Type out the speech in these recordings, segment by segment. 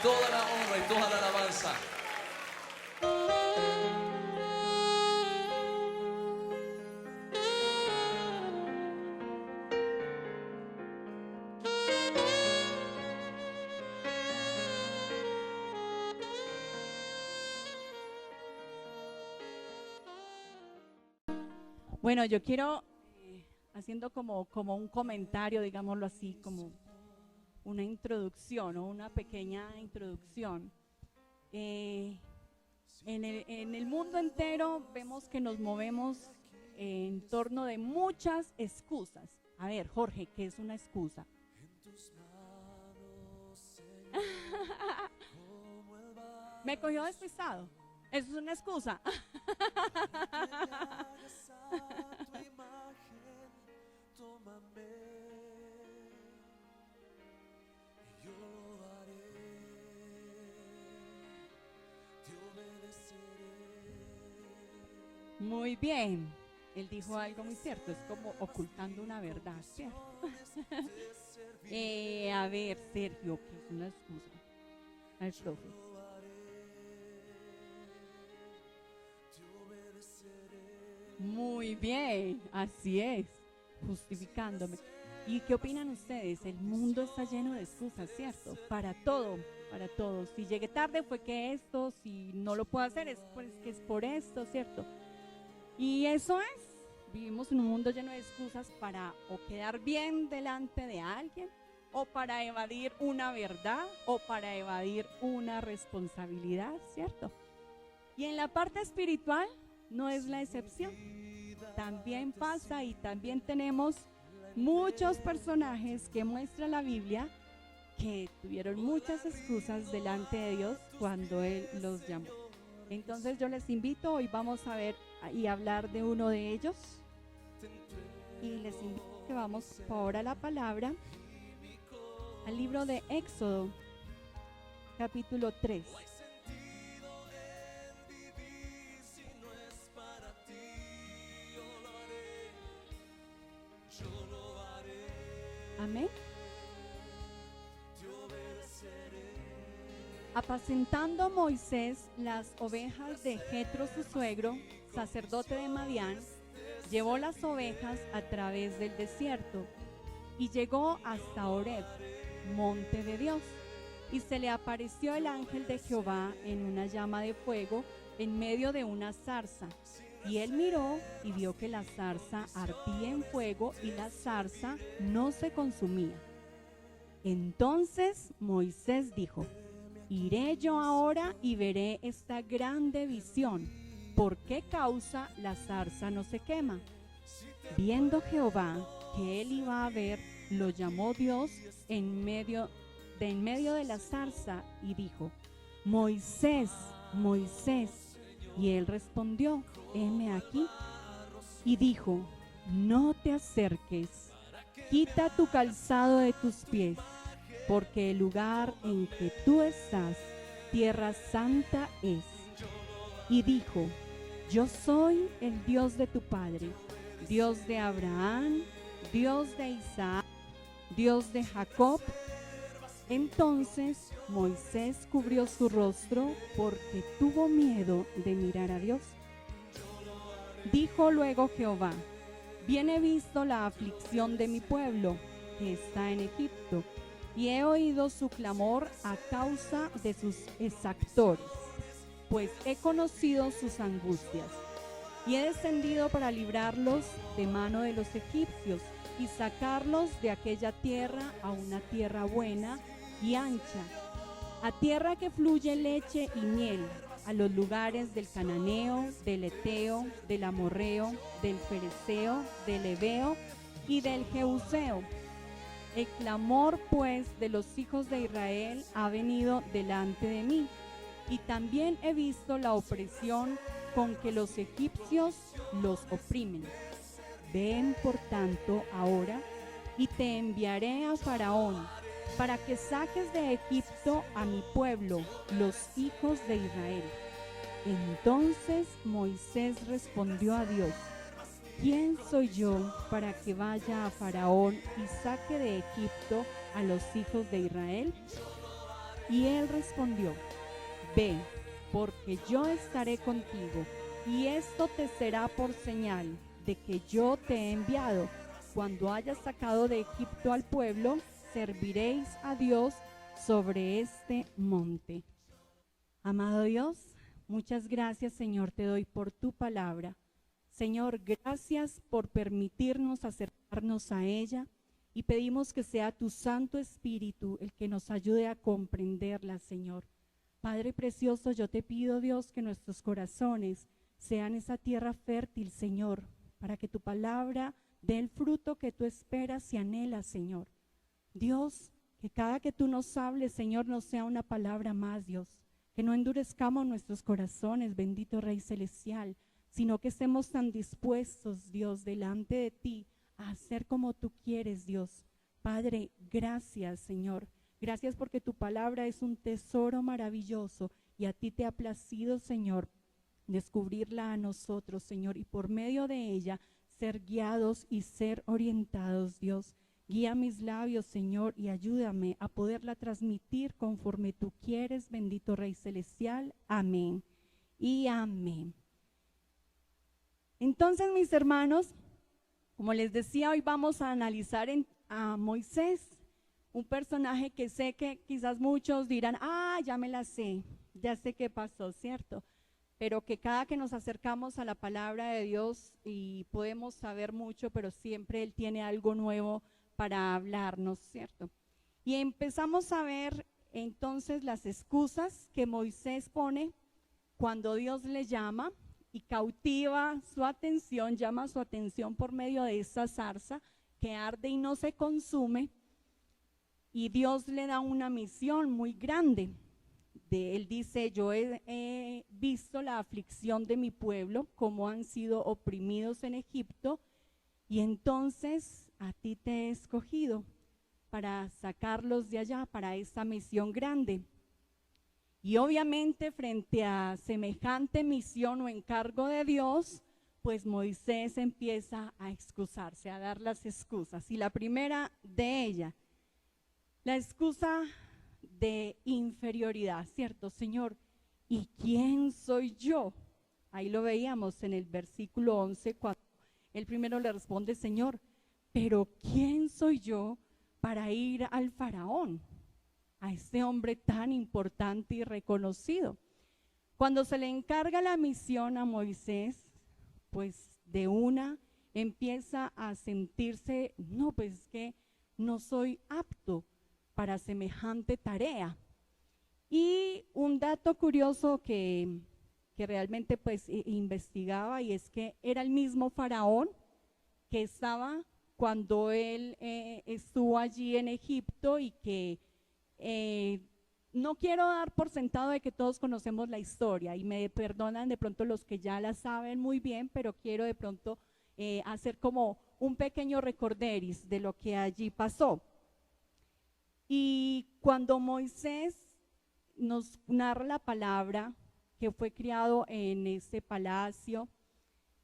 toda la honra y toda la alabanza. Bueno, yo quiero, haciendo como un comentario, digámoslo así, como una introducción o una pequeña introducción. En el mundo entero vemos que nos movemos en torno de muchas excusas. A ver, Jorge, ¿qué es una excusa? Me cogió despistado. Eso es una excusa. Muy bien. Él dijo algo muy cierto, es como ocultando una verdad, ¿cierto? A ver, Sergio, ¿qué es una excusa? Al profe. Muy bien, así es, justificándome. ¿Y qué opinan ustedes? El mundo está lleno de excusas, ¿cierto? Para todo, para todo. Si llegué tarde fue que esto, si no lo puedo hacer es pues que es por esto, ¿cierto? Y eso es, vivimos en un mundo lleno de excusas para o quedar bien delante de alguien, o para evadir una verdad, o para evadir una responsabilidad, ¿cierto? Y en la parte espiritual no es la excepción. También pasa y también tenemos muchos personajes que muestra la Biblia que tuvieron muchas excusas delante de Dios cuando Él los llamó. Entonces yo les invito, hoy vamos a ver y hablar de uno de ellos. Y les invito que vamos ahora a la palabra, al libro de Éxodo, capítulo 3. Amén. Apacentando Moisés las ovejas de Jetro su suegro, sacerdote de Madián, llevó las ovejas a través del desierto y llegó hasta Horeb, monte de Dios, y se le apareció el ángel de Jehová en una llama de fuego en medio de una zarza. Y él miró y vio que la zarza ardía en fuego y la zarza no se consumía. Entonces Moisés dijo: iré yo ahora y veré esta grande visión. ¿Por qué causa la zarza no se quema? Viendo Jehová que él iba a ver, lo llamó Dios en medio de la zarza y dijo: Moisés, Moisés. Y él respondió: heme aquí. Y dijo: no te acerques, quita tu calzado de tus pies, porque el lugar en que tú estás, tierra santa es. Y dijo: yo soy el Dios de tu padre, Dios de Abraham, Dios de Isaac, Dios de Jacob. Entonces Moisés cubrió su rostro porque tuvo miedo de mirar a Dios. Dijo luego Jehová: bien he visto la aflicción de mi pueblo que está en Egipto, y he oído su clamor a causa de sus exactores, pues he conocido sus angustias, y he descendido para librarlos de mano de los egipcios y sacarlos de aquella tierra a una tierra buena y ancha, a tierra que fluye leche y miel, a los lugares del cananeo, del eteo, del amorreo, del fereceo, del heveo y del jebuseo. El clamor pues de los hijos de Israel ha venido delante de mí, y también he visto la opresión con que los egipcios los oprimen. Ven por tanto ahora, y te enviaré a Faraón, para que saques de Egipto a mi pueblo, los hijos de Israel. Entonces Moisés respondió a Dios: ¿quién soy yo para que vaya a Faraón y saque de Egipto a los hijos de Israel? Y él respondió: ve, porque yo estaré contigo, y esto te será por señal de que yo te he enviado. Cuando hayas sacado de Egipto al pueblo, serviréis a Dios sobre este monte. Amado Dios, muchas gracias, Señor, te doy por tu palabra. Señor, gracias por permitirnos acercarnos a ella, y pedimos que sea tu Santo Espíritu el que nos ayude a comprenderla, Señor. Padre precioso, yo te pido, Dios, que nuestros corazones sean esa tierra fértil, Señor, para que tu palabra dé el fruto que tú esperas y anhelas, Señor. Dios, que cada que tú nos hables, Señor, no sea una palabra más, Dios, que no endurezcamos nuestros corazones, bendito Rey Celestial, sino que estemos tan dispuestos, Dios, delante de ti, a hacer como tú quieres, Dios. Padre, gracias, Señor. Gracias porque tu palabra es un tesoro maravilloso y a ti te ha placido, Señor, descubrirla a nosotros, Señor, y por medio de ella ser guiados y ser orientados, Dios. Guía mis labios, Señor, y ayúdame a poderla transmitir conforme tú quieres, bendito Rey Celestial. Amén y amén. Entonces, mis hermanos, como les decía, hoy vamos a analizar a Moisés, un personaje que sé que quizás muchos dirán: ya me la sé, ya sé qué pasó, ¿cierto? Pero que cada que nos acercamos a la palabra de Dios y podemos saber mucho, pero siempre Él tiene algo nuevo para hablarnos, ¿cierto? Y empezamos a ver entonces las excusas que Moisés pone cuando Dios le llama y cautiva su atención, llama su atención por medio de esa zarza que arde y no se consume, y Dios le da una misión muy grande. Él dice: yo he visto la aflicción de mi pueblo, cómo han sido oprimidos en Egipto, y entonces a ti te he escogido para sacarlos de allá, para esta misión grande. Y obviamente frente a semejante misión o encargo de Dios, pues Moisés empieza a excusarse, a dar las excusas. Y la primera de ellas, la excusa de inferioridad, ¿cierto? Señor, ¿y quién soy yo? Ahí lo veíamos en el versículo 11, cuando él primero le responde: Señor, pero ¿quién soy yo para ir al faraón, a este hombre tan importante y reconocido? Cuando se le encarga la misión a Moisés, pues de una empieza a sentirse: no, pues que no soy apto para semejante tarea. Y un dato curioso que realmente pues investigaba, y es que era el mismo faraón que estaba cuando él estuvo allí en Egipto, y que no quiero dar por sentado de que todos conocemos la historia, y me perdonan de pronto los que ya la saben muy bien, pero quiero de pronto hacer como un pequeño recorderis de lo que allí pasó. Y cuando Moisés nos narra la palabra que fue criado en ese palacio,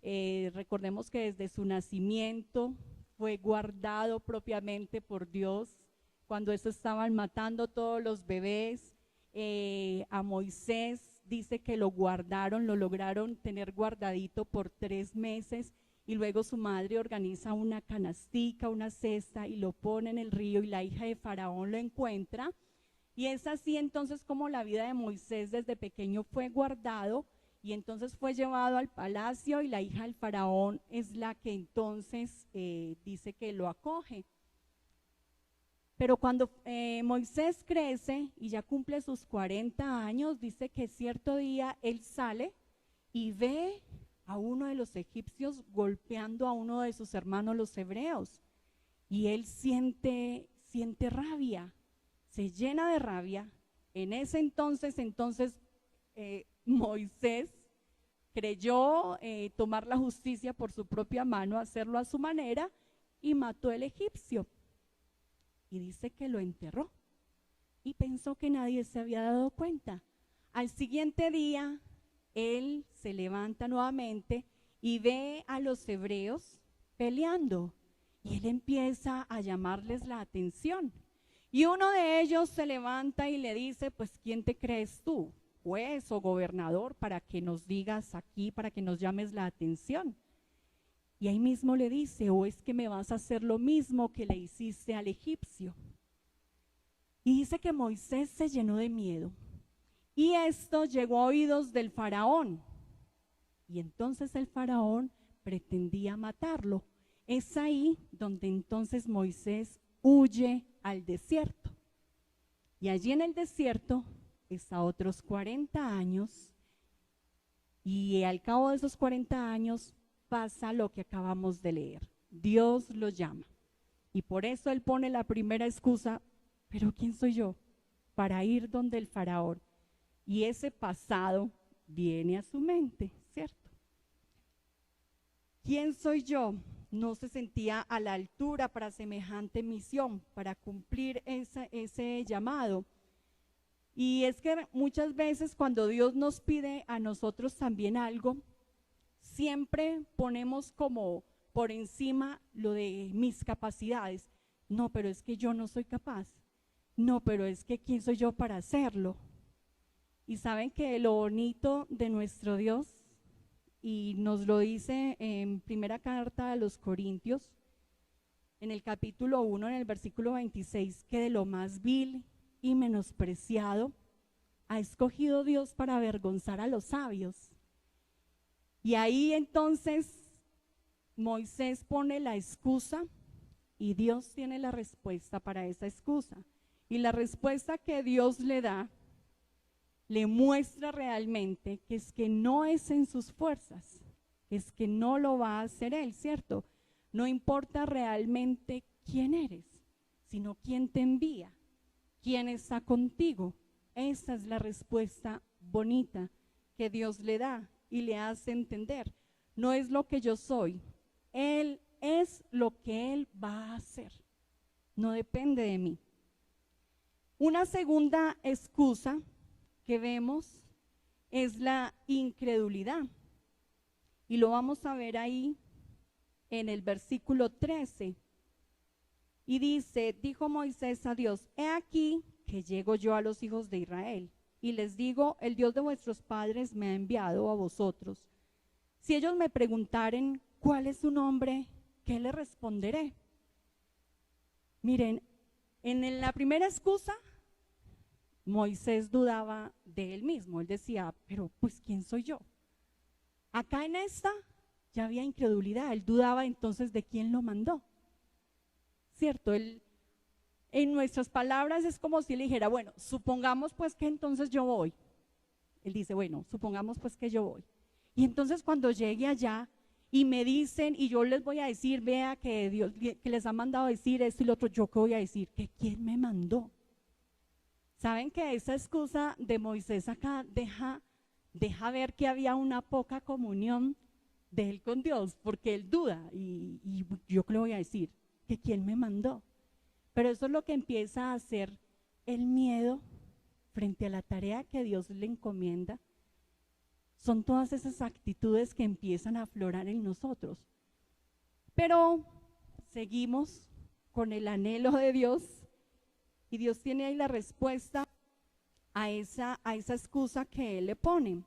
recordemos que desde su nacimiento fue guardado propiamente por Dios. Cuando eso estaban matando todos los bebés, a Moisés dice que lo guardaron, lo lograron tener guardadito por 3 meses, y luego su madre organiza una canastica, una cesta, y lo pone en el río, y la hija de Faraón lo encuentra. Y es así entonces como la vida de Moisés desde pequeño fue guardado, y entonces fue llevado al palacio, y la hija del Faraón es la que entonces dice que lo acoge. Pero cuando Moisés crece y ya cumple sus 40 años, dice que cierto día él sale y ve a uno de los egipcios golpeando a uno de sus hermanos los hebreos, y él siente rabia, se llena de rabia. En ese entonces Moisés creyó tomar la justicia por su propia mano, hacerlo a su manera, y mató al egipcio, y dice que lo enterró, y pensó que nadie se había dado cuenta. Al siguiente día él se levanta nuevamente y ve a los hebreos peleando, y él empieza a llamarles la atención. Y uno de ellos se levanta y le dice, pues, ¿quién te crees tú? Juez o gobernador, para que nos digas aquí, para que nos llames la atención. Y ahí mismo le dice, ¿o es que me vas a hacer lo mismo que le hiciste al egipcio? Y dice que Moisés se llenó de miedo. Y esto llegó a oídos del faraón. Y entonces el faraón pretendía matarlo. Es ahí donde entonces Moisés huye al desierto. Y allí en el desierto está otros 40 años. Y al cabo de esos 40 años pasa lo que acabamos de leer. Dios lo llama. Y por eso él pone la primera excusa, pero ¿quién soy yo? Para ir donde el faraón. Y ese pasado viene a su mente, ¿cierto? ¿Quién soy yo? No se sentía a la altura para semejante misión, para cumplir ese llamado. Y es que muchas veces cuando Dios nos pide a nosotros también algo, siempre ponemos como por encima lo de mis capacidades. No, pero es que yo no soy capaz. No, pero es que ¿quién soy yo para hacerlo? Y saben que lo bonito de nuestro Dios, y nos lo dice en primera carta a los Corintios, en el capítulo 1, en el versículo 26, que de lo más vil y menospreciado ha escogido Dios para avergonzar a los sabios. Y ahí entonces Moisés pone la excusa y Dios tiene la respuesta para esa excusa. Y la respuesta que Dios le da le muestra realmente que es que no es en sus fuerzas, es que no lo va a hacer él, ¿cierto? No importa realmente quién eres, sino quién te envía, quién está contigo. Esa es la respuesta bonita que Dios le da y le hace entender. No es lo que yo soy, Él es lo que Él va a hacer. No depende de mí. Una segunda excusa que vemos es la incredulidad. Y lo vamos a ver ahí en el versículo 13. Y dice, dijo Moisés a Dios, he aquí que llego yo a los hijos de Israel y les digo, el Dios de vuestros padres me ha enviado a vosotros. Si ellos me preguntaren, ¿cuál es su nombre? ¿Qué le responderé? Miren, en la primera excusa, Moisés dudaba de él mismo. Él decía, pero pues ¿quién soy yo? Acá en esta ya había incredulidad. Él dudaba entonces de quién lo mandó. ¿Cierto? Él, en nuestras palabras es como si le dijera, bueno, supongamos pues que entonces yo voy. Él dice, bueno, supongamos pues que yo voy. Y entonces cuando llegue allá y me dicen, y yo les voy a decir, vea que Dios que les ha mandado decir esto y lo otro, ¿yo qué voy a decir? ¿Que quién me mandó? ¿Saben que esa excusa de Moisés acá deja ver que había una poca comunión de él con Dios? Porque él duda, y yo qué le voy a decir, que quién me mandó. Pero eso es lo que empieza a hacer el miedo frente a la tarea que Dios le encomienda. Son todas esas actitudes que empiezan a aflorar en nosotros. Pero seguimos con el anhelo de Dios y Dios tiene ahí la respuesta a esa excusa que Él le pone.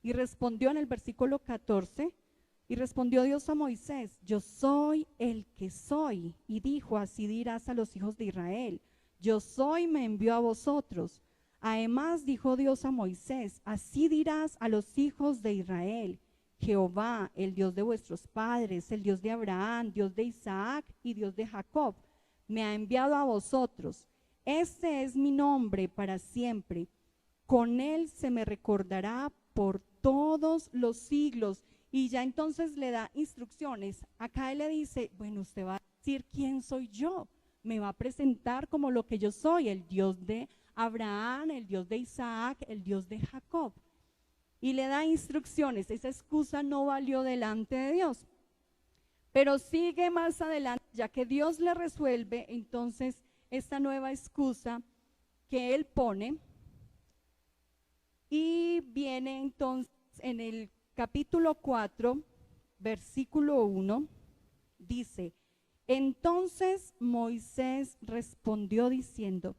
Y respondió en el versículo 14, y respondió Dios a Moisés, yo soy el que soy. Y dijo, así dirás a los hijos de Israel, yo soy, me envió a vosotros. Además dijo Dios a Moisés, así dirás a los hijos de Israel, Jehová, el Dios de vuestros padres, el Dios de Abraham, Dios de Isaac y Dios de Jacob, me ha enviado a vosotros. Este es mi nombre para siempre. Con él se me recordará por todos los siglos. Y ya entonces le da instrucciones. Acá él le dice, bueno, usted va a decir quién soy yo. Me va a presentar como lo que yo soy, el Dios de Abraham, el Dios de Isaac, el Dios de Jacob. Y le da instrucciones. Esa excusa no valió delante de Dios. Pero sigue más adelante, ya que Dios le resuelve, entonces esta nueva excusa que él pone. Y viene entonces en el capítulo 4, versículo 1, dice, Entonces Moisés respondió diciendo: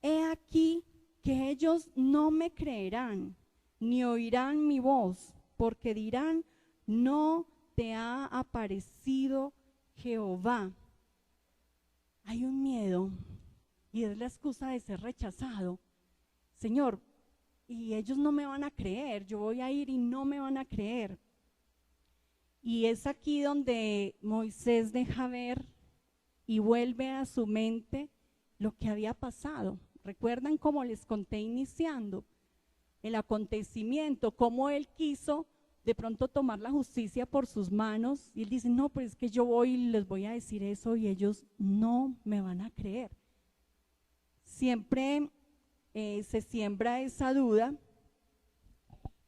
he aquí que ellos no me creerán, ni oirán mi voz, porque dirán: no te ha aparecido Jehová. Hay un miedo, y es la excusa de ser rechazado. Señor, y ellos no me van a creer, yo voy a ir y no me van a creer. Y es aquí donde Moisés deja ver y vuelve a su mente lo que había pasado. ¿Recuerdan cómo les conté iniciando el acontecimiento? Cómo él quiso de pronto tomar la justicia por sus manos, y él dice: no, pues es que yo voy y les voy a decir eso y ellos no me van a creer. Siempre se siembra esa duda,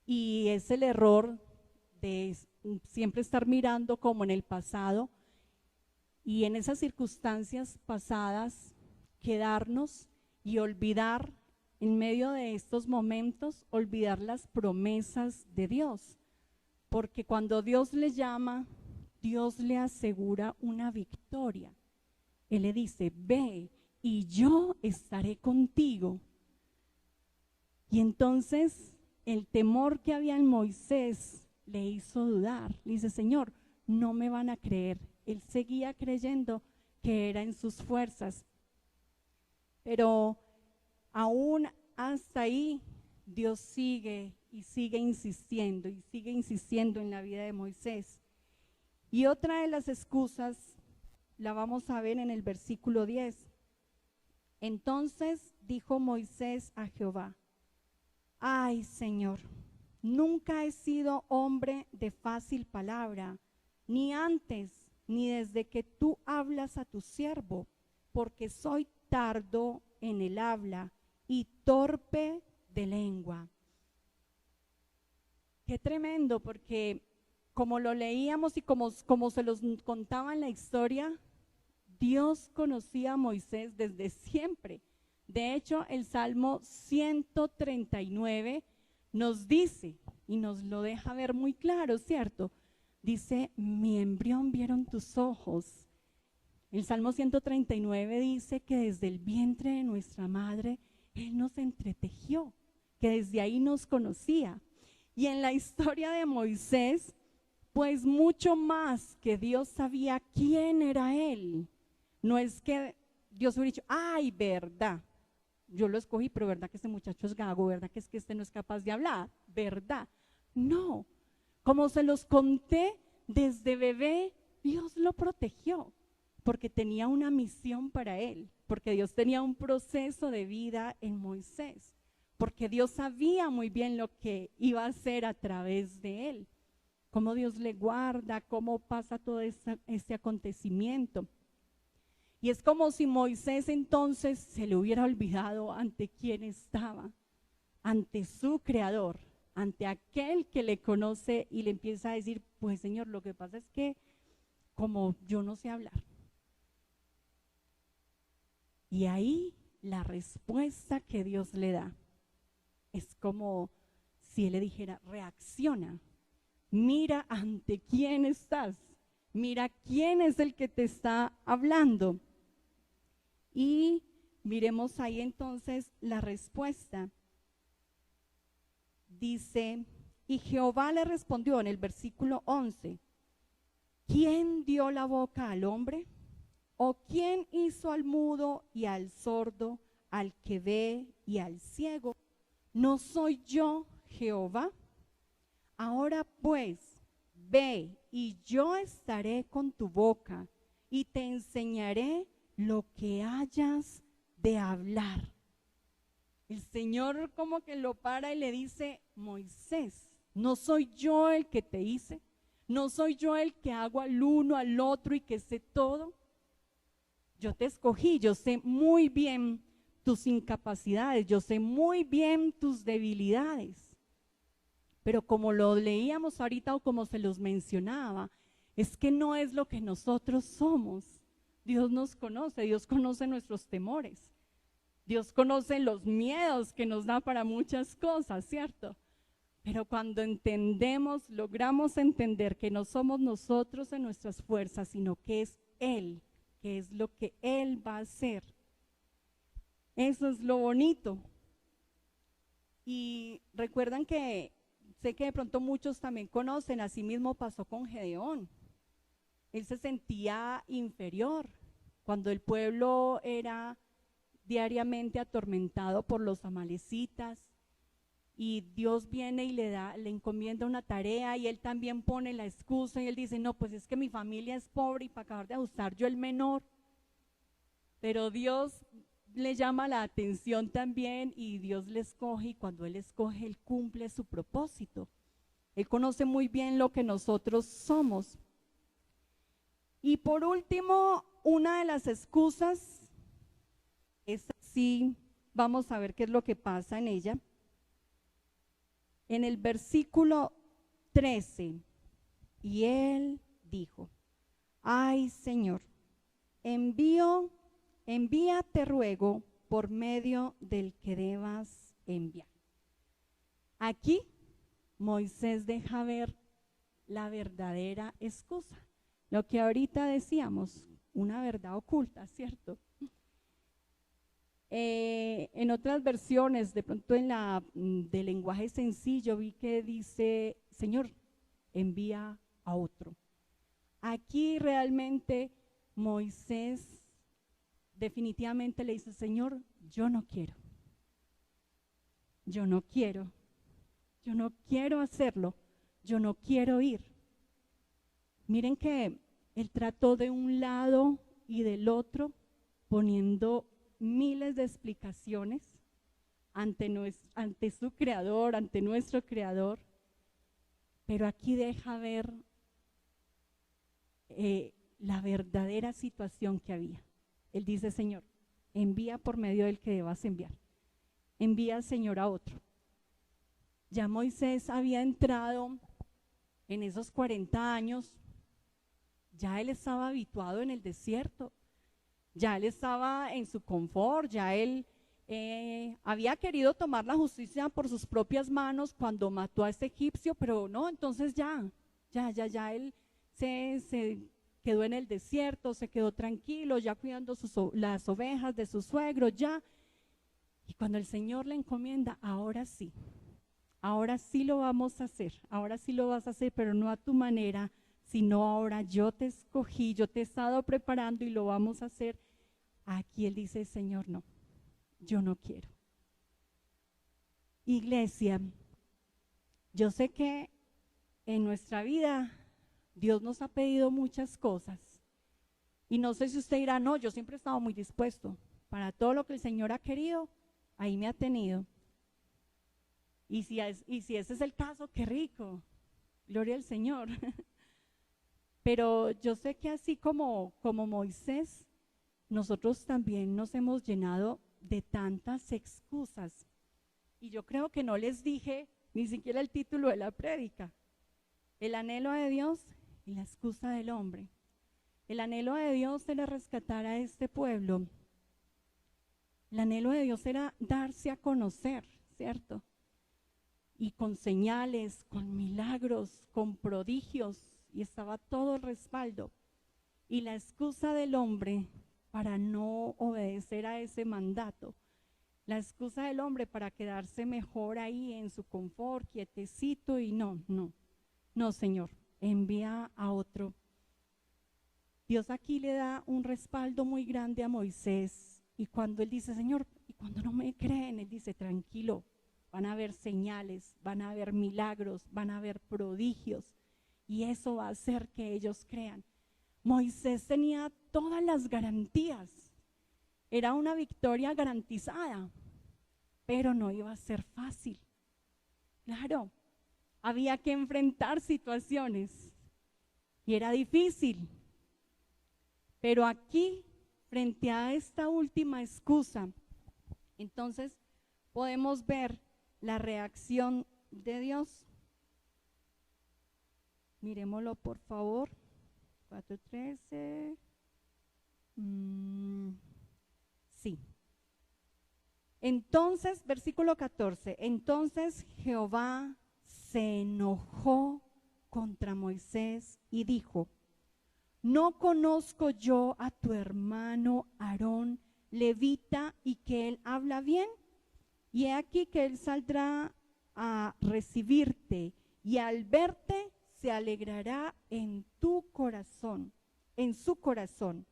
y es el error de siempre estar mirando como en el pasado, y en esas circunstancias pasadas quedarnos y olvidar, en medio de estos momentos, olvidar las promesas de Dios. Porque cuando Dios le llama, Dios le asegura una victoria. Él le dice: ve y yo estaré contigo. Y entonces el temor que había en Moisés le hizo dudar. Le dice: Señor, no me van a creer. Él seguía creyendo que era en sus fuerzas. Pero aún hasta ahí, Dios sigue y sigue insistiendo en la vida de Moisés. Y otra de las excusas la vamos a ver en el versículo 10. Entonces dijo Moisés a Jehová: ay, Señor, nunca he sido hombre de fácil palabra, ni antes, ni desde que tú hablas a tu siervo, porque soy tardo en el habla y torpe de lengua. Qué tremendo, porque como lo leíamos y como se los contaba en la historia, Dios conocía a Moisés desde siempre. De hecho, el Salmo 139 nos dice, y nos lo deja ver muy claro, ¿cierto? Dice: mi embrión vieron tus ojos. El Salmo 139 dice que desde el vientre de nuestra madre Él nos entretejió, que desde ahí nos conocía. Y en la historia de Moisés, pues mucho más que Dios sabía quién era él. No es que Dios hubiera dicho: ay, verdad, yo lo escogí, pero verdad que este muchacho es gago, verdad que este no es capaz de hablar, verdad. No, como se los conté, desde bebé Dios lo protegió, porque tenía una misión para él, porque Dios tenía un proceso de vida en Moisés, porque Dios sabía muy bien lo que iba a hacer a través de él, cómo Dios le guarda, cómo pasa todo este acontecimiento. Y es como si Moisés entonces se le hubiera olvidado ante quién estaba, ante su creador, ante aquel que le conoce, y le empieza a decir: pues Señor, lo que pasa es que como yo no sé hablar. Y ahí la respuesta que Dios le da es como si Él le dijera: reacciona, mira ante quién estás, mira quién es el que te está hablando. Y miremos ahí entonces la respuesta. Dice: y Jehová le respondió en el versículo 11: ¿quién dio la boca al hombre? ¿O quién hizo al mudo y al sordo, al que ve y al ciego? ¿No soy yo Jehová? Ahora pues, ve, y yo estaré con tu boca, y te enseñaré lo que hayas de hablar. El Señor como que lo para y le dice: Moisés, ¿no soy yo el que te hice? ¿No soy yo el que hago al uno, al otro y que sé todo? Yo te escogí, yo sé muy bien tus incapacidades, yo sé muy bien tus debilidades. Pero como lo leíamos ahorita o como se los mencionaba, es que no es lo que nosotros somos. Dios nos conoce, Dios conoce nuestros temores. Dios conoce los miedos que nos da para muchas cosas, ¿cierto? Pero cuando entendemos, logramos entender que no somos nosotros en nuestras fuerzas, sino que es Él, qué es lo que Él va a hacer. Eso es lo bonito. Y recuerdan que, sé que de pronto muchos también conocen, así mismo pasó con Gedeón. Él se sentía inferior cuando el pueblo era diariamente atormentado por los amalecitas, y Dios viene y le encomienda una tarea, y él también pone la excusa y él dice, no, pues es que mi familia es pobre y para acabar de ajustar yo el menor. Pero Dios le llama la atención también y Dios le escoge, y cuando Él escoge, Él cumple su propósito. Él conoce muy bien lo que nosotros somos. Y por último, una de las excusas, es así, vamos a ver qué es lo que pasa en ella. En el versículo 13, y él dijo, ay Señor, envía, te ruego, por medio del que debas enviar. Aquí Moisés deja ver la verdadera excusa, lo que ahorita decíamos, una verdad oculta, ¿cierto? En otras versiones, de pronto en la de lenguaje sencillo, vi que dice, Señor, envía a otro. Aquí realmente Moisés definitivamente le dice, Señor, yo no quiero hacerlo, yo no quiero ir. Miren que él trató de un lado y del otro, poniendo miles de explicaciones ante su creador, ante nuestro creador, pero aquí deja ver la verdadera situación que había. Él dice, Señor, envía por medio del que debas enviar. Envía, Señor, a otro. Ya Moisés había entrado en esos 40 años, ya él estaba habituado en el desierto, ya él estaba en su confort, ya él había querido tomar la justicia por sus propias manos cuando mató a ese egipcio, pero no, entonces ya él se quedó en el desierto, se quedó tranquilo, ya cuidando las ovejas de su suegro, ya. Y cuando el Señor le encomienda, ahora sí lo vamos a hacer, ahora sí lo vas a hacer, pero no a tu manera, sino ahora yo te escogí, yo te he estado preparando y lo vamos a hacer. Aquí él dice, Señor, no, yo no quiero. Iglesia, yo sé que en nuestra vida Dios nos ha pedido muchas cosas, y no sé si usted dirá, no, yo siempre he estado muy dispuesto, para todo lo que el Señor ha querido, ahí me ha tenido. Y si ese es el caso, qué rico, gloria al Señor. Pero yo sé que así como Moisés, nosotros también nos hemos llenado de tantas excusas. Y yo creo que no les dije ni siquiera el título de la prédica. El anhelo de Dios y la excusa del hombre. El anhelo de Dios era rescatar a este pueblo. El anhelo de Dios era darse a conocer, ¿cierto? Y con señales, con milagros, con prodigios, y estaba todo el respaldo. Y la excusa del hombre para no obedecer a ese mandato, la excusa del hombre para quedarse mejor ahí en su confort, quietecito, y no, Señor, envía a otro. Dios aquí le da un respaldo muy grande a Moisés, y cuando él dice, Señor, y cuando no me creen, él dice, tranquilo, van a haber señales, van a haber milagros, van a haber prodigios, y eso va a hacer que ellos crean. Moisés tenía todas las garantías, era una victoria garantizada, pero no iba a ser fácil. Claro, había que enfrentar situaciones y era difícil, pero aquí, frente a esta última excusa, entonces podemos ver la reacción de Dios. Miremoslo, por favor. 4:13. Sí. Entonces, versículo 14. Entonces Jehová se enojó contra Moisés y dijo: ¿no conozco yo a tu hermano Aarón, levita, y que él habla bien? Y he aquí que él saldrá a recibirte, y al verte se alegrará en tu corazón, en su corazón.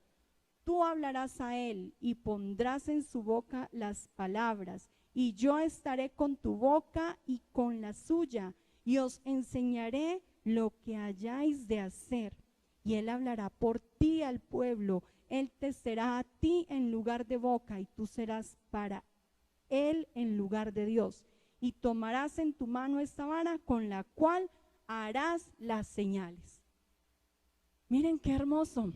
Tú hablarás a él y pondrás en su boca las palabras, y yo estaré con tu boca y con la suya, y os enseñaré lo que hayáis de hacer. Y él hablará por ti al pueblo, él te será a ti en lugar de boca, y tú serás para él en lugar de Dios. Y tomarás en tu mano esta vara con la cual harás las señales. Miren qué hermoso.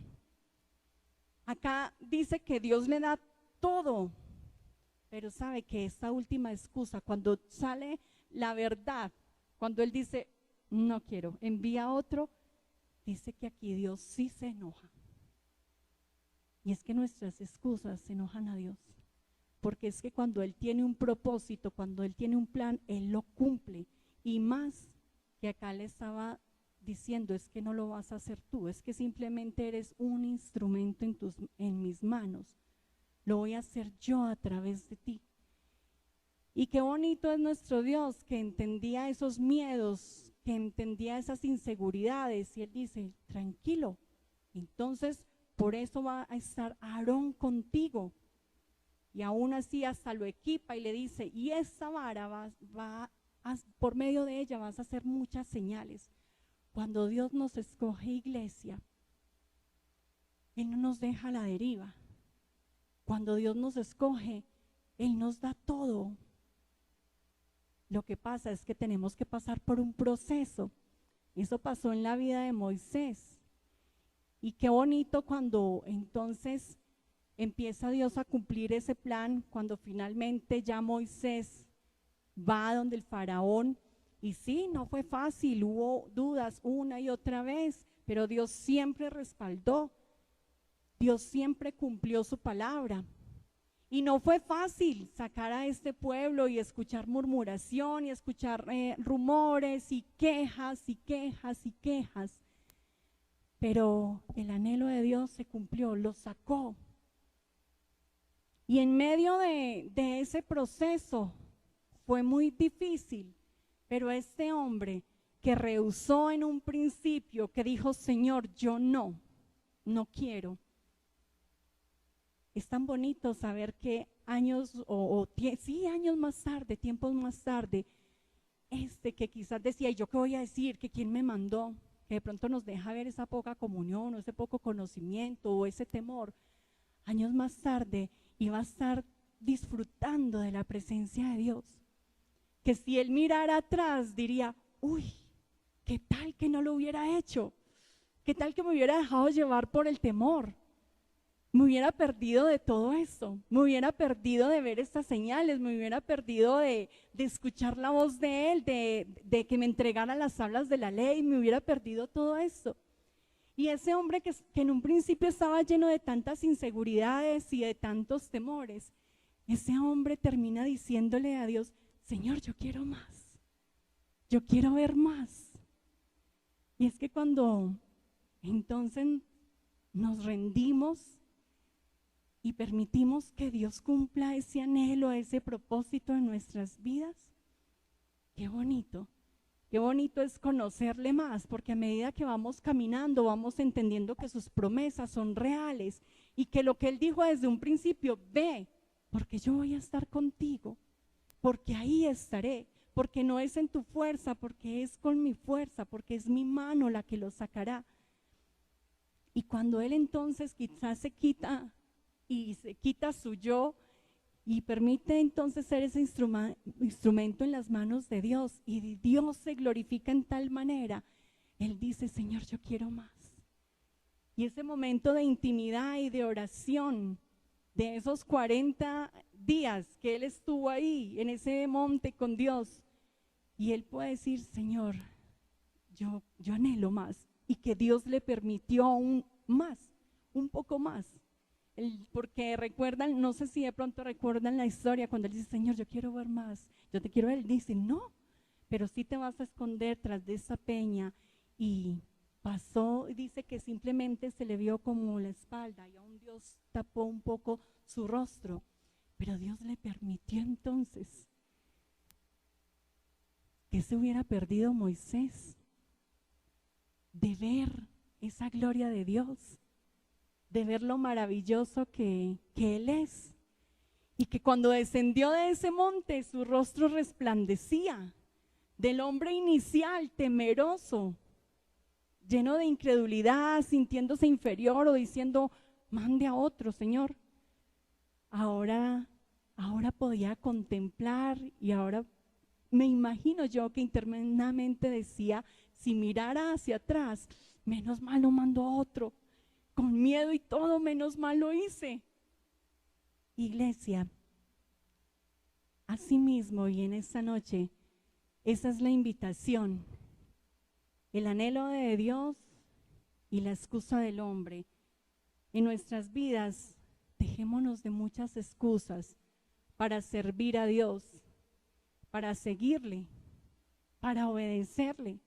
Acá dice que Dios le da todo, pero sabe que esta última excusa, cuando sale la verdad, cuando él dice, no quiero, envía a otro, dice que aquí Dios sí se enoja. Y es que nuestras excusas se enojan a Dios, porque es que cuando Él tiene un propósito, cuando Él tiene un plan, Él lo cumple. Y más que acá le estaba diciendo, es que no lo vas a hacer tú, es que simplemente eres un instrumento en mis manos. Lo voy a hacer yo a través de ti. Y qué bonito es nuestro Dios, que entendía esos miedos, que entendía esas inseguridades, y Él dice, tranquilo, entonces por eso va a estar Aarón contigo. Y aún así hasta lo equipa y le dice, y esa vara por medio de ella vas a hacer muchas señales. Cuando Dios nos escoge, iglesia, Él no nos deja a la deriva. Cuando Dios nos escoge, Él nos da todo. Lo que pasa es que tenemos que pasar por un proceso. Eso pasó en la vida de Moisés. Y qué bonito cuando entonces empieza Dios a cumplir ese plan, cuando finalmente ya Moisés va donde el faraón. Y sí, no fue fácil, hubo dudas una y otra vez, pero Dios siempre respaldó, Dios siempre cumplió su palabra. Y no fue fácil sacar a este pueblo y escuchar murmuración y escuchar rumores y quejas y quejas y quejas. Pero el anhelo de Dios se cumplió, lo sacó. Y en medio de ese proceso fue muy difícil. Pero este hombre que rehusó en un principio, que dijo, Señor, yo no quiero. Es tan bonito saber que años años más tarde, tiempos más tarde, que quizás decía, ¿y yo qué voy a decir? ¿Que quién me mandó? Que de pronto nos deja ver esa poca comunión o ese poco conocimiento o ese temor. Años más tarde iba a estar disfrutando de la presencia de Dios. Que si él mirara atrás diría, uy, ¿qué tal que no lo hubiera hecho? ¿Qué tal que me hubiera dejado llevar por el temor? Me hubiera perdido de todo eso, me hubiera perdido de ver estas señales, me hubiera perdido de escuchar la voz de él, de que me entregara las tablas de la ley, me hubiera perdido todo eso. Y ese hombre que en un principio estaba lleno de tantas inseguridades y de tantos temores, ese hombre termina diciéndole a Dios, Señor, yo quiero más, yo quiero ver más. Y es que cuando entonces nos rendimos y permitimos que Dios cumpla ese anhelo, ese propósito en nuestras vidas, qué bonito es conocerle más, porque a medida que vamos caminando, vamos entendiendo que sus promesas son reales y que lo que Él dijo desde un principio, ve, porque yo voy a estar contigo. Porque ahí estaré, porque no es en tu fuerza, porque es con mi fuerza, porque es mi mano la que lo sacará. Y cuando Él entonces quizás se quita su yo y permite entonces ser ese instrumento en las manos de Dios, y Dios se glorifica en tal manera, Él dice, Señor, yo quiero más. Y ese momento de intimidad y de oración, de esos 40 días que Él estuvo ahí en ese monte con Dios, y Él puede decir, Señor, yo anhelo más, y que Dios le permitió un poco más. Porque recuerdan, no sé si de pronto recuerdan la historia cuando Él dice, Señor, yo quiero ver más, yo te quiero ver. Él dice, no, pero sí te vas a esconder tras de esa peña y pasó, dice que simplemente se le vio como la espalda y aún Dios tapó un poco su rostro, pero Dios le permitió entonces que se hubiera perdido Moisés de ver esa gloria de Dios, de ver lo maravilloso que Él es, y que cuando descendió de ese monte su rostro resplandecía, del hombre inicial temeroso, lleno de incredulidad, sintiéndose inferior o diciendo, mande a otro, Señor. Ahora podía contemplar, y ahora me imagino yo que internamente decía, si mirara hacia atrás, menos mal no mando a otro, con miedo y todo, menos mal lo hice. Iglesia, asimismo y en esta noche, esa es la invitación, el anhelo de Dios y la excusa del hombre. En nuestras vidas, dejémonos de muchas excusas para servir a Dios, para seguirle, para obedecerle,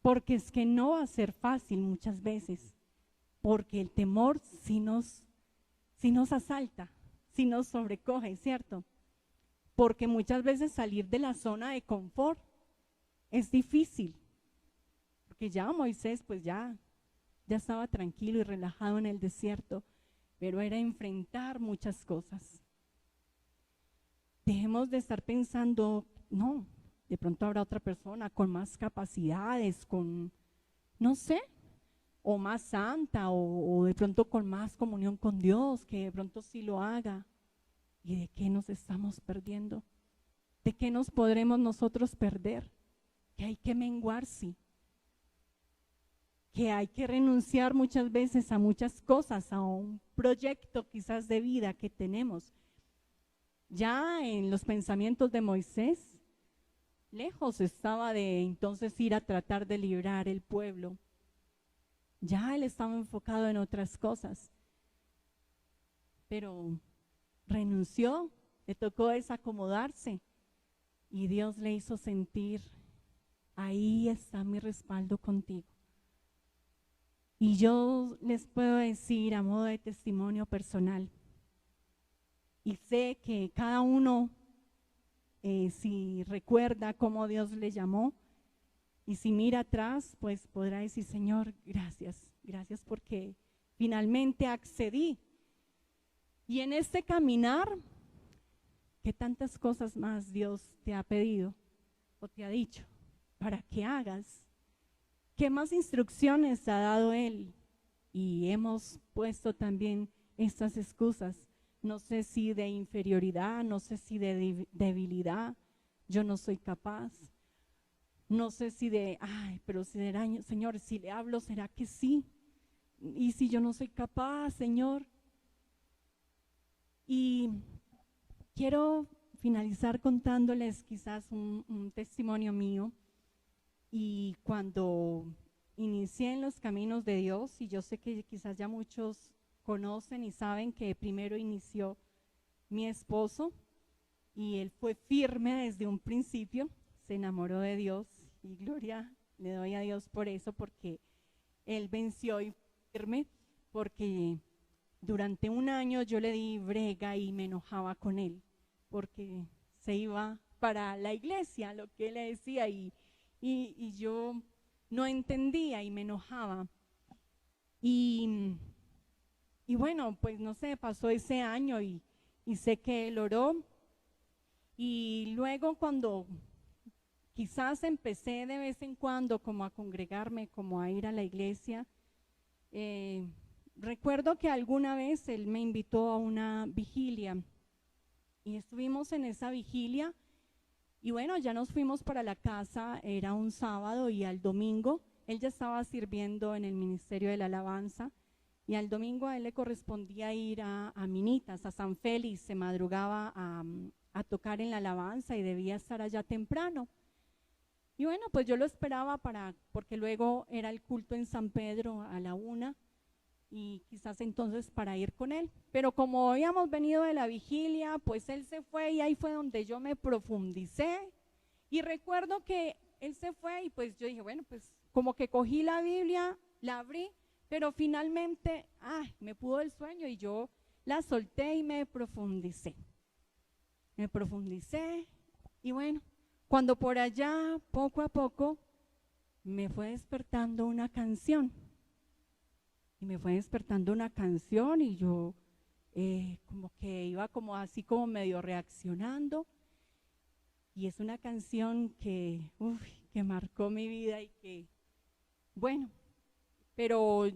porque es que no va a ser fácil muchas veces, porque el temor sí nos asalta, sí nos sobrecoge, ¿cierto? Porque muchas veces salir de la zona de confort es difícil, porque ya Moisés pues ya estaba tranquilo y relajado en el desierto, pero era enfrentar muchas cosas. Dejemos de estar pensando, no, de pronto habrá otra persona con más capacidades, con, no sé, o más santa, o de pronto con más comunión con Dios, que de pronto sí lo haga. ¿Y de qué nos estamos perdiendo? ¿De qué nos podremos nosotros perder? Que hay que menguar, sí. Que hay que renunciar muchas veces a muchas cosas, a un proyecto quizás de vida que tenemos. Ya en los pensamientos de Moisés, lejos estaba de entonces ir a tratar de librar el pueblo. Ya él estaba enfocado en otras cosas. Pero renunció, le tocó desacomodarse y Dios le hizo sentir, ahí está mi respaldo contigo. Y yo les puedo decir a modo de testimonio personal, y sé que cada uno, si recuerda cómo Dios le llamó, y si mira atrás, pues podrá decir, Señor, gracias, gracias porque finalmente accedí. Y en este caminar, ¿qué tantas cosas más Dios te ha pedido o te ha dicho para que hagas? ¿Qué más instrucciones ha dado Él? Y hemos puesto también estas excusas, no sé si de inferioridad, no sé si de debilidad, yo no soy capaz, no sé si de, ay, pero Señor, si le hablo, ¿será que sí? Y si yo no soy capaz, Señor. Y quiero finalizar contándoles quizás un testimonio mío. Y cuando inicié en los caminos de Dios, y yo sé que quizás ya muchos conocen y saben que primero inició mi esposo, y él fue firme desde un principio, se enamoró de Dios, y gloria le doy a Dios por eso, porque él venció y firme, porque durante un año yo le di brega y me enojaba con él, porque se iba para la iglesia, lo que él le decía, y yo no entendía y me enojaba. Y bueno, pues no sé, pasó ese año y sé que él oró. Y luego cuando quizás empecé de vez en cuando como a congregarme, como a ir a la iglesia, recuerdo que alguna vez él me invitó a una vigilia y estuvimos en esa vigilia. Y bueno, ya nos fuimos para la casa, era un sábado, y al domingo él ya estaba sirviendo en el Ministerio de la Alabanza, y al domingo a él le correspondía ir a Minitas, a San Félix, se madrugaba a tocar en la alabanza y debía estar allá temprano. Y bueno, pues yo lo esperaba porque luego era el culto en San Pedro a la 1, y quizás entonces para ir con él. Pero como habíamos venido de la vigilia, pues él se fue y ahí fue donde yo me profundicé. Y recuerdo que él se fue y pues yo dije, bueno, pues como que cogí la Biblia la abrí, pero finalmente, me pudo el sueño y yo la solté y me profundicé. Me profundicé y bueno, cuando por allá, poco a poco, me fue despertando una canción. Y me fue despertando una canción y yo como que iba como así como medio reaccionando. Y es una canción que marcó mi vida y que, bueno, pero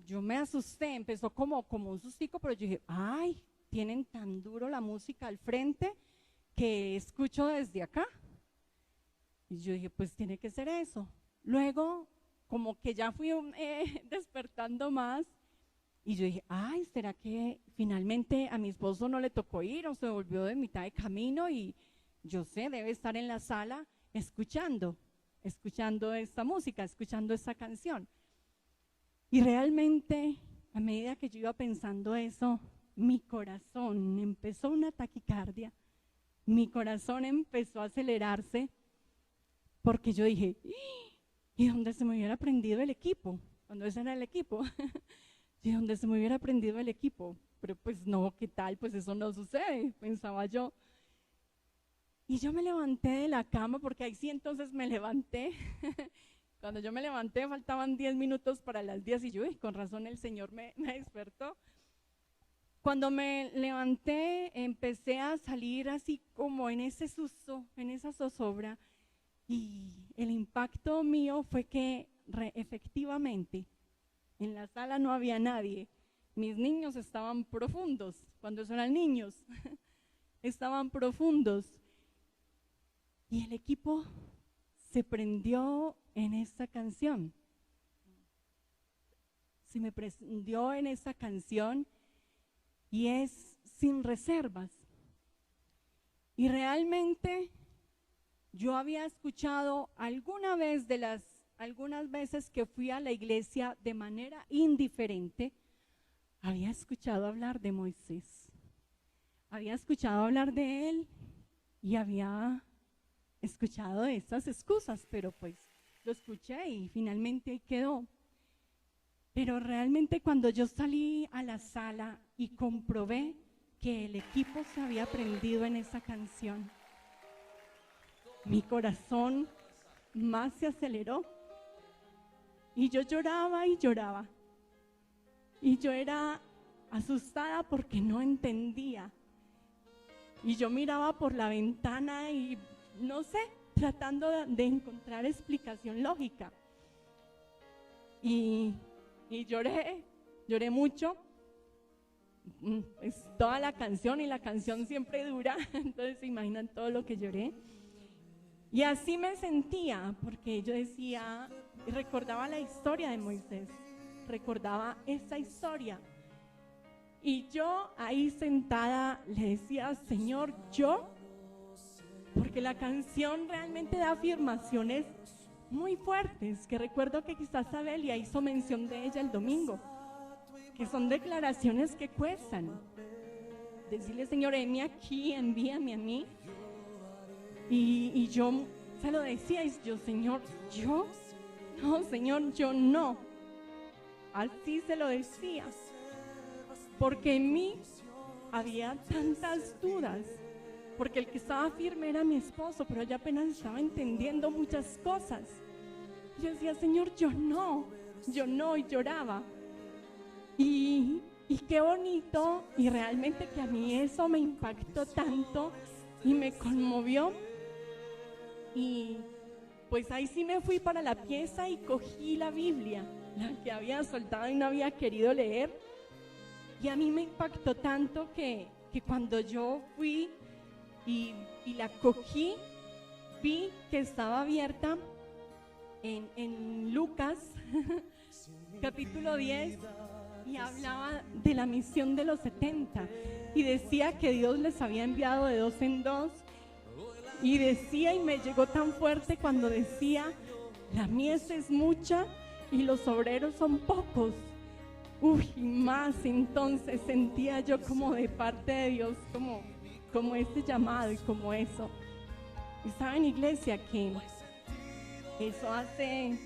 yo me asusté, empezó como un sustico, pero yo dije, ay, tienen tan duro la música al frente que escucho desde acá. Y yo dije, pues tiene que ser eso. Luego, como que ya fui despertando más y yo dije, ay, ¿será que finalmente a mi esposo no le tocó ir o se volvió de mitad de camino? Y yo sé, debe estar en la sala escuchando esta música, escuchando esta canción. Y realmente, a medida que yo iba pensando eso, mi corazón empezó una taquicardia, mi corazón empezó a acelerarse, porque yo dije, ¿y dónde se me hubiera prendido el equipo? Cuando ese era el equipo, ¿y dónde se me hubiera prendido el equipo? Pero pues no, ¿qué tal? Pues eso no sucede, pensaba yo. Y yo me levanté de la cama, porque ahí sí entonces me levanté. Cuando yo me levanté faltaban 10 minutos para las 10 y yo, con razón el Señor me despertó. Cuando me levanté empecé a salir así como en ese susto, en esa zozobra, y el impacto mío fue que efectivamente en la sala no había nadie. Mis niños estaban profundos, cuando eso eran niños, estaban profundos. Y el equipo se prendió en esta canción. Se me prendió en esta canción y es Sin Reservas. Y realmente yo había escuchado algunas veces que fui a la iglesia de manera indiferente, había escuchado hablar de Moisés. Había escuchado hablar de él y había escuchado estas excusas, pero pues lo escuché y finalmente ahí quedó. Pero realmente cuando yo salí a la sala y comprobé que el equipo se había prendido en esa canción, mi corazón más se aceleró y yo lloraba y lloraba. Y yo era asustada porque no entendía. Y yo miraba por la ventana y no sé, tratando de encontrar explicación lógica. Y lloré mucho. Es toda la canción y la canción siempre dura, entonces se imaginan todo lo que lloré. Y así me sentía, porque yo decía, recordaba la historia de Moisés, recordaba esa historia. Y yo ahí sentada le decía, Señor, porque la canción realmente da afirmaciones muy fuertes, que recuerdo que quizás Abelia hizo mención de ella el domingo, que son declaraciones que cuestan. Decirle, Señor, heme aquí, envíame a mí. Y yo se lo decía, y yo, Señor, no, Señor, yo no. Así se lo decía, porque en mí había tantas dudas, porque el que estaba firme era mi esposo, pero yo apenas estaba entendiendo muchas cosas. Yo decía, Señor, yo no, y lloraba. Y qué bonito, y realmente que a mí eso me impactó tanto y me conmovió. Y pues ahí sí me fui para la pieza y cogí la Biblia, la que había soltado y no había querido leer. Y a mí me impactó tanto que cuando yo fui y la cogí, vi que estaba abierta en Lucas, capítulo 10, y hablaba de la misión de los 70, y decía que Dios les había enviado de 2 en 2, y decía, y me llegó tan fuerte cuando decía, la mies es mucha y los obreros son pocos. Y más entonces sentía yo como de parte de Dios, como ese llamado y como eso. Y saben, iglesia, que eso hace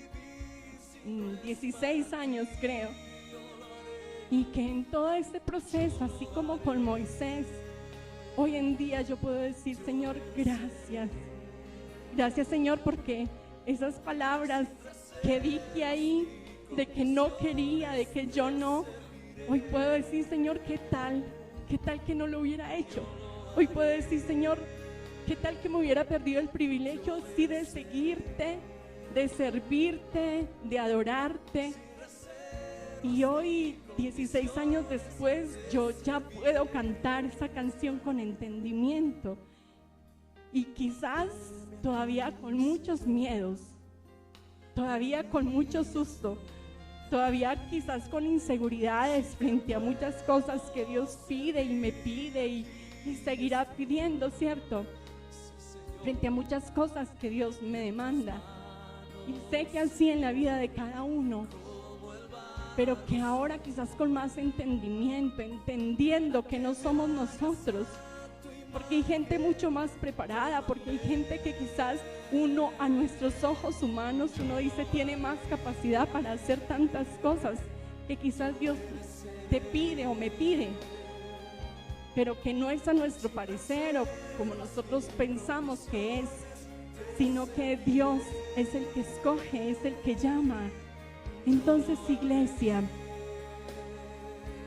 16 años, creo. Y que en todo este proceso, así como con Moisés, hoy en día yo puedo decir, Señor, gracias. Gracias, Señor, porque esas palabras que dije ahí, de que no quería, de que yo no, hoy puedo decir, Señor, ¿qué tal que no lo hubiera hecho? Hoy puedo decir, Señor, ¿qué tal que me hubiera perdido el privilegio, sí, de seguirte, de servirte, de adorarte? Y hoy, 16 años después, yo ya puedo cantar esa canción con entendimiento. Y quizás todavía con muchos miedos, todavía con mucho susto, todavía quizás con inseguridades frente a muchas cosas que Dios pide y me pide y seguirá pidiendo, ¿cierto? Frente a muchas cosas que Dios me demanda. Y sé que así en la vida de cada uno, pero que ahora quizás con más entendimiento, entendiendo que no somos nosotros, porque hay gente mucho más preparada, porque hay gente que quizás uno a nuestros ojos humanos, uno dice tiene más capacidad para hacer tantas cosas que quizás Dios te pide o me pide, pero que no es a nuestro parecer o como nosotros pensamos que es, sino que Dios es el que escoge, es el que llama. Entonces, iglesia,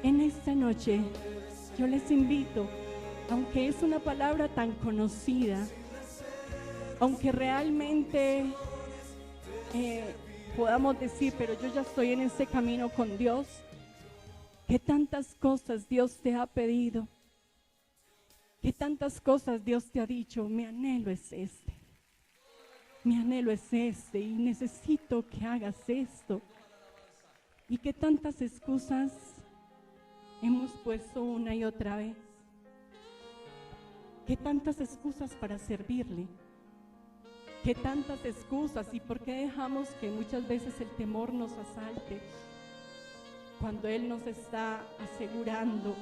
en esta noche yo les invito, aunque es una palabra tan conocida, aunque realmente podamos decir, pero yo ya estoy en ese camino con Dios, ¿qué tantas cosas Dios te ha pedido? ¿Qué tantas cosas Dios te ha dicho? Mi anhelo es este, mi anhelo es este y necesito que hagas esto. ¿Y qué tantas excusas hemos puesto una y otra vez? ¿Qué tantas excusas para servirle? ¿Qué tantas excusas? ¿Y por qué dejamos que muchas veces el temor nos asalte cuando Él nos está asegurando?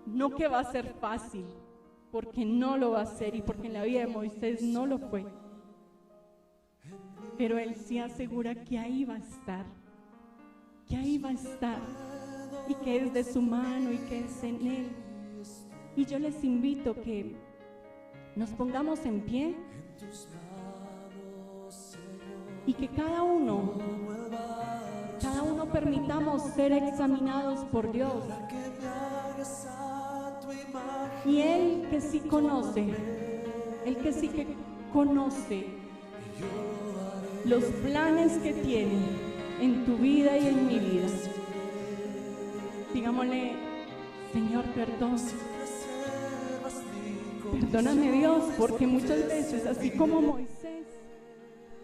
No que va a ser fácil, porque no lo va a hacer y porque en la vida de Moisés no lo fue. Pero Él sí asegura que ahí va a estar, que ahí va a estar y que es de su mano y que es en Él. Y yo les invito que nos pongamos en pie y que cada uno permitamos ser examinados por Dios. Y Él que sí conoce, Él que sí que conoce los planes que tiene en tu vida y en mi vida. Digámosle, Señor, perdón. Perdóname, Dios, porque muchas veces, así como Moisés,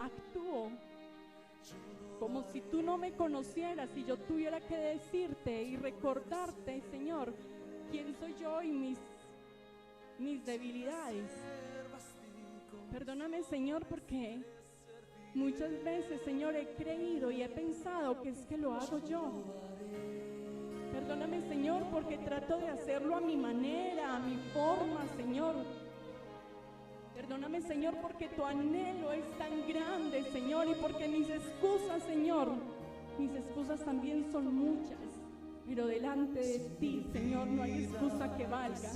actúo como si tú no me conocieras y yo tuviera que decirte y recordarte, Señor, quién soy yo y mis debilidades. Perdóname, Señor, porque muchas veces, Señor, he creído y he pensado que es que lo hago yo. Perdóname, Señor, porque trato de hacerlo a mi manera, a mi forma, Señor. Perdóname, Señor, porque tu anhelo es tan grande, Señor, y porque mis excusas, Señor, mis excusas también son muchas, pero delante de ti, Señor, no hay excusa que valga.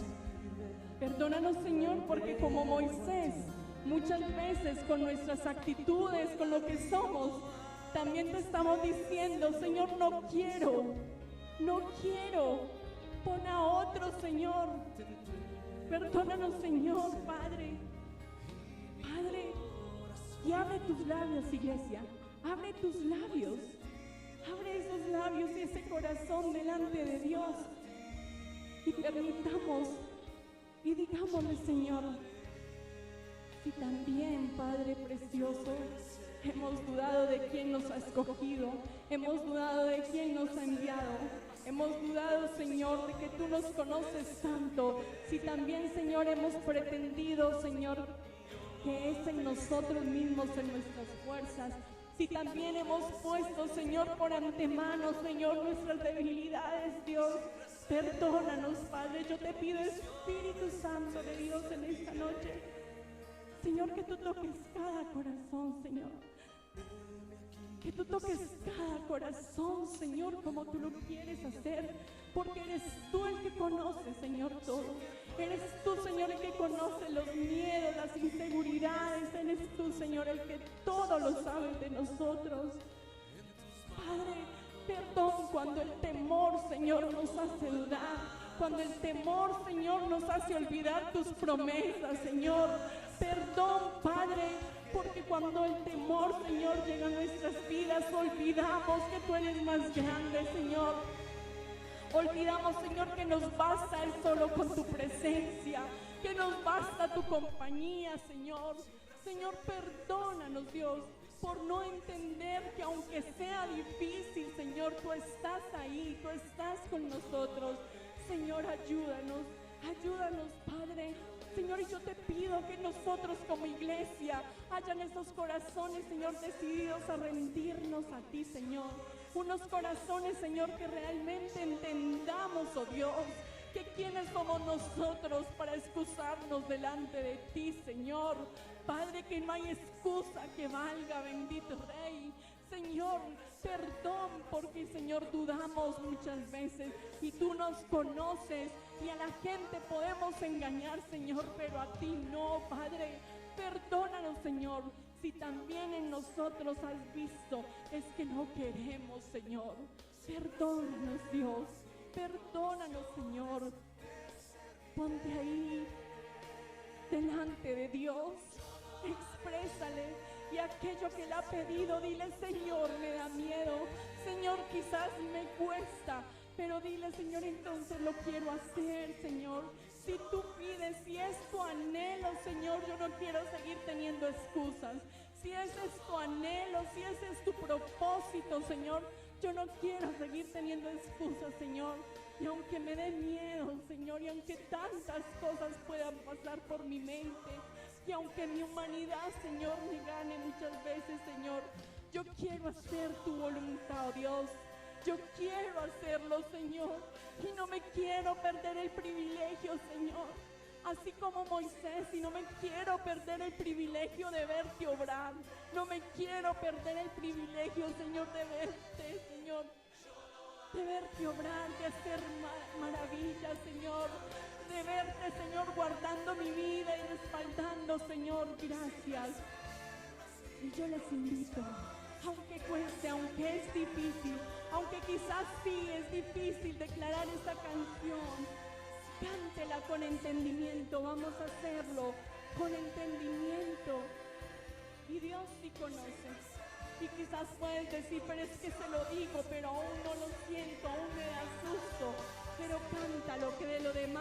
Perdónanos, Señor, porque como Moisés, muchas veces con nuestras actitudes, con lo que somos, también te estamos diciendo, Señor, no quiero, pon a otro, Señor. Perdónanos, Señor, Padre, y abre tus labios, iglesia, abre tus labios, abre esos labios y ese corazón delante de Dios, y permitamos, y digámosle, Señor, si también, Padre precioso, hemos dudado de quién nos ha escogido, hemos dudado de quién nos ha enviado, hemos dudado, Señor, de que tú nos conoces tanto, si también, Señor, hemos pretendido, Señor, que es en nosotros mismos, en nuestras fuerzas, si también hemos puesto, Señor, por antemano, Señor, nuestras debilidades, Dios, perdónanos, Padre. Yo te pido, Espíritu Santo de Dios, en esta noche, Señor, que tú toques cada corazón, Señor. Que tú toques cada corazón, Señor, como tú lo quieres hacer, porque eres tú el que conoce, Señor, todo. Eres tú, Señor, el que conoce los miedos, las inseguridades. Eres tú, Señor, el que todo lo sabe de nosotros. Padre, perdón cuando el temor, Señor, nos hace dudar, cuando el temor, Señor, nos hace olvidar tus promesas, Señor. Perdón, Padre, porque cuando el temor, Señor, llega a nuestras vidas, olvidamos que tú eres más grande, Señor. Olvidamos, Señor, que nos basta el solo con tu presencia, que nos basta tu compañía, Señor. Señor, perdónanos, Dios, por no entender que aunque sea difícil, Señor, tú estás ahí, tú estás con nosotros. Señor, ayúdanos, ayúdanos, Padre. Señor, y yo te pido que nosotros como iglesia hayan esos corazones, Señor, decididos a rendirnos a ti, Señor. Unos corazones, Señor, que realmente entendamos, oh Dios, que quiénes somos nosotros para excusarnos delante de ti, Señor. Padre, que no hay excusa que valga, bendito Rey. Señor, perdón porque, Señor, dudamos muchas veces y tú nos conoces y a la gente podemos engañar, Señor, pero a ti no, Padre. Perdónanos, Señor, si también en nosotros has visto es que no queremos, Señor. Perdónanos, Dios, perdónanos, Señor. Ponte ahí delante de Dios, exprésale. Y aquello que le ha pedido, dile: Señor, me da miedo. Señor, quizás me cuesta. Pero dile: Señor, entonces lo quiero hacer, Señor. Si tú pides, si es tu anhelo, Señor, yo no quiero seguir teniendo excusas. Si ese es tu anhelo, si ese es tu propósito, Señor, yo no quiero seguir teniendo excusas, Señor. Y aunque me dé miedo, Señor, y aunque tantas cosas puedan pasar por mi mente, y aunque mi humanidad, Señor, me gane muchas veces, Señor, yo quiero hacer tu voluntad, oh Dios. Yo quiero hacerlo, Señor, y no me quiero perder el privilegio, Señor. Así como Moisés, y no me quiero perder el privilegio de verte obrar. No me quiero perder el privilegio, Señor, de verte, Señor. De verte obrar, de hacer maravillas, Señor. De verte, Señor, guardando mi vida y respaldando, Señor. Gracias. Y yo les invito, aunque cueste, aunque es difícil, aunque quizás sí es difícil declarar esta canción, cántela con entendimiento. Vamos a hacerlo con entendimiento. Y Dios sí conoce. Y quizás puedes decir: pero es que se lo digo, pero aún no lo siento, aún me da susto. Pero cántalo, que de lo demás